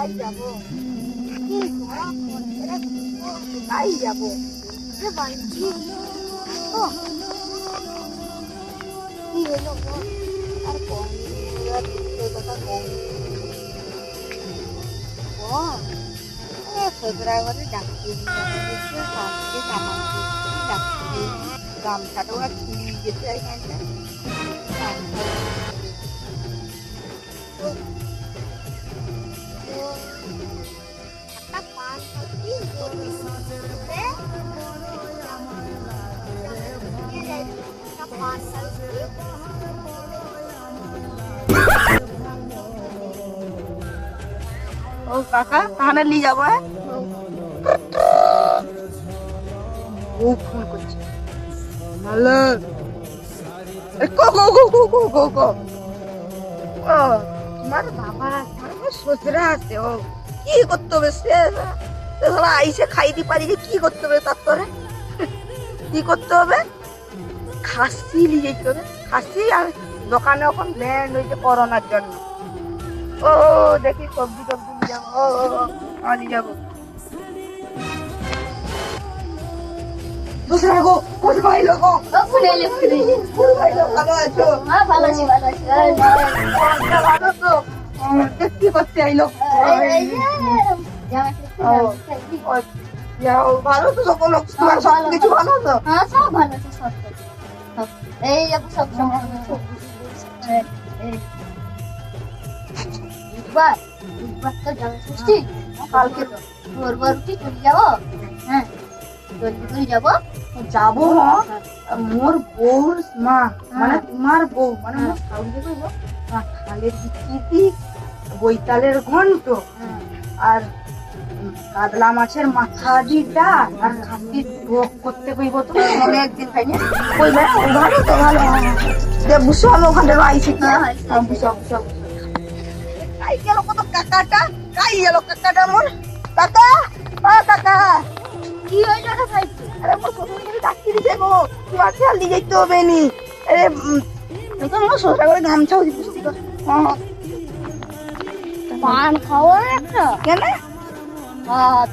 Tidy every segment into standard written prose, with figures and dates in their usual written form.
কোথায় যাবো? কি গরম পড়ছে রে, কোথায় যাবো? এ বাঞ্জি, ও কি হলো বল? আর কম আর তোর কথা কম বল। ফেব্রুয়ারি ডাক্তি কালকে জামা ডাক্তি গামছাটাও আর ছিঁড়ে গেছে এখানটা। একটা পান খাচ্ছি ও কাকা তাহলে নিয়ে যাবো। ও ফোন করছে হ্যালো কো কো কো কো কো কো কো ও তোমার বাবা আমার শ্বশুরা আছে। ও কি করতে হবে সে আইসে খাইতে পারি যে কি করতে হবে তার তোরে কি করতে হবে? খাসি নিয়ে যেতে হবে। খাসি আর দোকানে এখন ব্যান্ড হয়েছে করোনার জন্য। ও দেখি সবজি টবজি নিয়ে যাবো। ও নিয়ে যাবো। दूसरा को कुछ भाई लोगों ভালো আছো? হ্যাঁ ভালো আছি ভালো আছি। ভালো তো কি করতে আইলো? ভালো তো সকল সব কিছু ভালো তো? হ্যাঁ সব ভালো আছে সব। এই যাবো সব বুধবার তো যাবে ষষ্ঠী কালকে ভোর উঠি চলে যাবো। হ্যাঁ জলদি করে যাবো। যাবো মোর বউর মা মানে তোমার বউ মানে মোর শাশুড়ি কইবো খালের বিচিতি বৈতালের ঘন্ট আর কাতলা মাছের মাথা দিটা আর খাসির ভোগ করতে কইব। তো মনে একদিন খাইনি কইবে ভালো তো ভালো দে বুঝছো আমি ওখানে আইছি না বুঝছো বুঝছো কাই গেল কত কাকাটা কাই গেল কাকাটা মোর কাকা ও কাকা কি হইলো রে ভাই? আরে মোর শ্বশুর ডাকি দিছে গো তোমার খেয়াল দিয়ে যেতে হবে নি। আরে তো মোর শ্বশুর করে গামছাও দিছি তো পান খাওয়া একটা কেন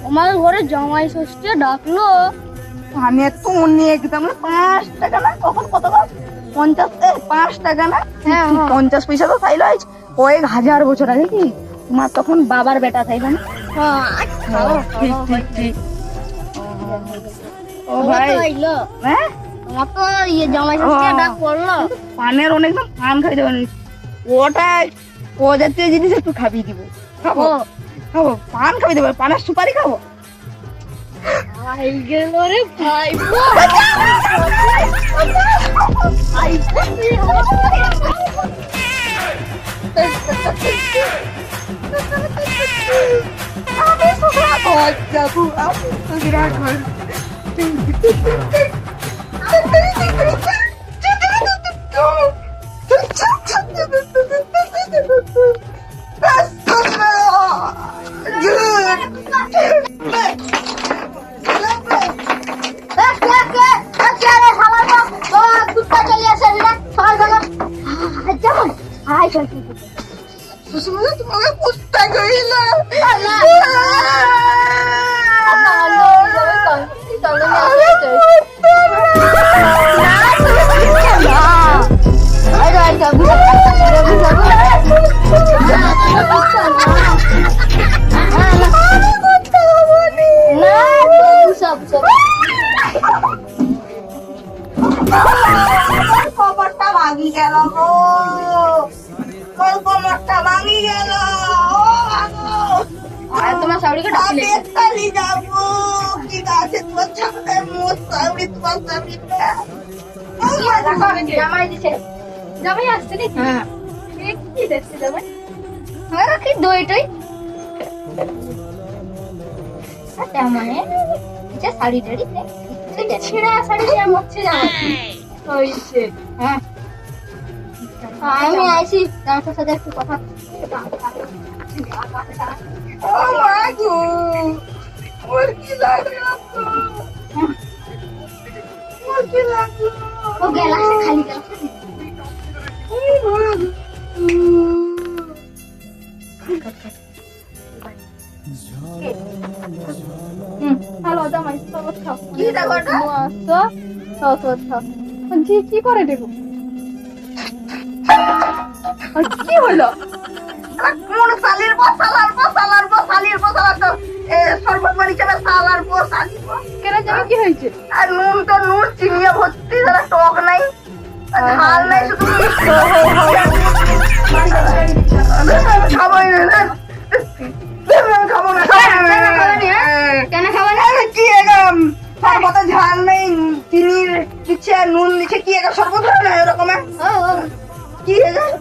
তোমার ঘরে জামাই ষষ্ঠী ডাকলো। আমি তো মনে একদম 5 টাকা না কখন কত 5 টাকা না হ্যাঁ 50 পয়সা তো খাইলো কয়েক হাজার বছর আগে কি তোমার তখন বাবার বেটা তাই না? ঠিক ঠিক ঠিক ও ভাই হ্যাঁ তোমার তো ইয়ে জামাই ষষ্ঠী ডাক পড়লো। পানের অনেক পান খাই দেবেন ওটা ও জাতীয় জিনিস একটু খাবি দিব খাবো খাবো পান খাবি দেবো পানের সুপারি খাবো। আই গেল রে ভাই আমি সুগরা ঘর যাবো আমি সুগরা ঘর তোমাকে কুত্তা কইল কবরটা ভাঙি গেল গো কবরটা ভাঙি গেল তোমার শাশুড়িকে ডাকলে তালি যাবো কি আছে তোমার ছাপে মোর শাশুড়ি তোমার শাশুড়ি জামাই দিছে জামাই আসছে নাকি? হ্যাঁ কি দেখছে জামাই? হ্যাঁ কি দইটাই মানে শাড়ি টাড়ি ছেঁড়া শাড়ি দিয়ে মরছে জামাই হয়েছে। হ্যাঁ আমি আইসি তোমার সাথে একটু কথা ও মা গো ওর কি লাগলো ওর কি লাগলো ও গেলাসে খালি গেলাসে ও মা বলছি কি করে দেবো? আর কি হলো? কোন সালের বো সালার বো সালার বো সালির বো সালার তো সর্বত বাড়ি যাবে সালার বো সালির বো। কেন জানি কি হয়েছে? আর নুন তো নুন চিনিয়ে ভর্তি, তারা টক নাই আর ঝাল নাই, শুধু মিষ্টি। খাবোই না, খাবো না। কেন খাবো না? কি এরকম সর্বতে ঝাল নেই, চিনি দিচ্ছে আর নুন দিচ্ছে, কি এরকম শরবত হয় না এরকম? কি এরকম?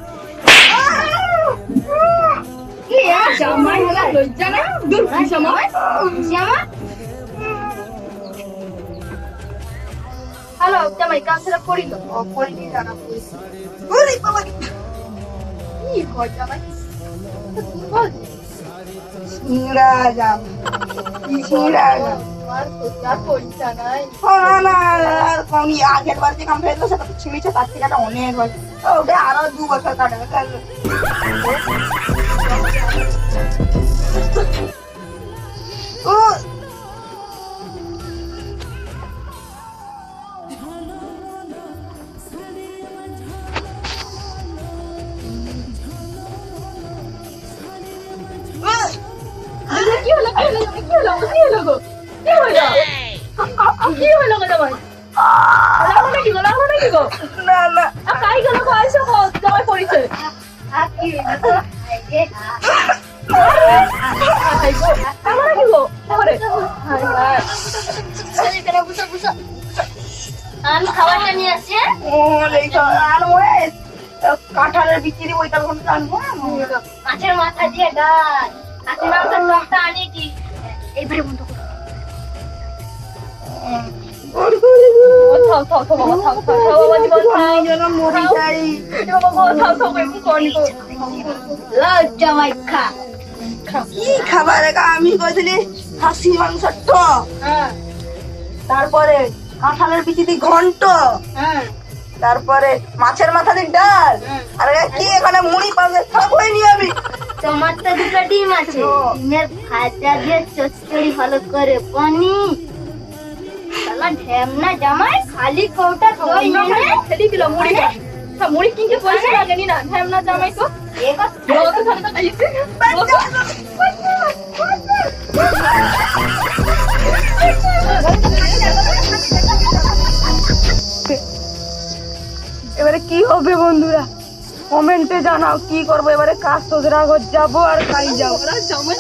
কি জামাই হলো লজ্জা না? দূর কি জামাই? জামা? হ্যালো জামাই, কাজটা করি তো। করিনি জানা ওরে বাবা, কি হয় জামাই? বল। সিংড়া জাম, সিংড়া জাম। আর তোর পয়সা নাই। না আর কমই, আগের বার যে কাম ফেললো সেটা তো ছিঁড়েছে, তার থেকে একটা অনেক হয়। ওটা আরো 2 বছর কাটাবে তাহলে। ও কি হলো? কি হলো? কি হলো? কি হলো গো? কি হলো? কি হলো গো জামাই? লাগলো নাকি গো? লাগলো নাকি গো? না না, কাই গেল গো? আইসো গো, জামাই পড়েছে। কি হলো? এই হাই গো, লাগলো নাকি গো? ওরে, হাই হাই। যে কেন বুঝো বুঝো। আমি খাবারটা নিয়ে আসছি। ও লেখা আর ওই কাঁঠালের বিচিরি ওইটা কোন জানবো না। মাছের মাথা দিয়ে ডাল, মাছের মাংসের টকটা আনি কি? এইবারে বন্ধ করো। থাও থাও থাও বাবা, থাও থাও থাও বাবা, জীবন থাও। যেন মরি যাই। বাবা গো, থাও থাও একটু করি গো। জামাই খা। কি খাবার এটা? আমি কইছিলি খাসি মাংসের টক, হ্যাঁ তারপরে কাঁঠালের বিচিরি ঘন্ট, হ্যাঁ তারপরে মাছের মাথা দিয়ে ডাল, আর এটা কি এখানে মুড়ি পাবে খাবোই নি আমি। তোমার তো দুটো ডিম আছে, ডিমের ভাজা দিয়ে চচ্চড়ি ভালো করে পানি। শালা ঢ্যামনা জামাই, খালি কৌটা দই নেনে ফেলি দিল মুড়িটা। হ্যাঁ, মুড়ি কিনতে পয়সা লাগেনি না, ঢ্যামনা জামাই তো। এবার লোকে খালি তো খাইছে। এবারে কি হবে বন্ধুরা, কমেন্টে জানাও কি করবো এবারে। কাজ তো যাবো আর খাই যাবো। জামাই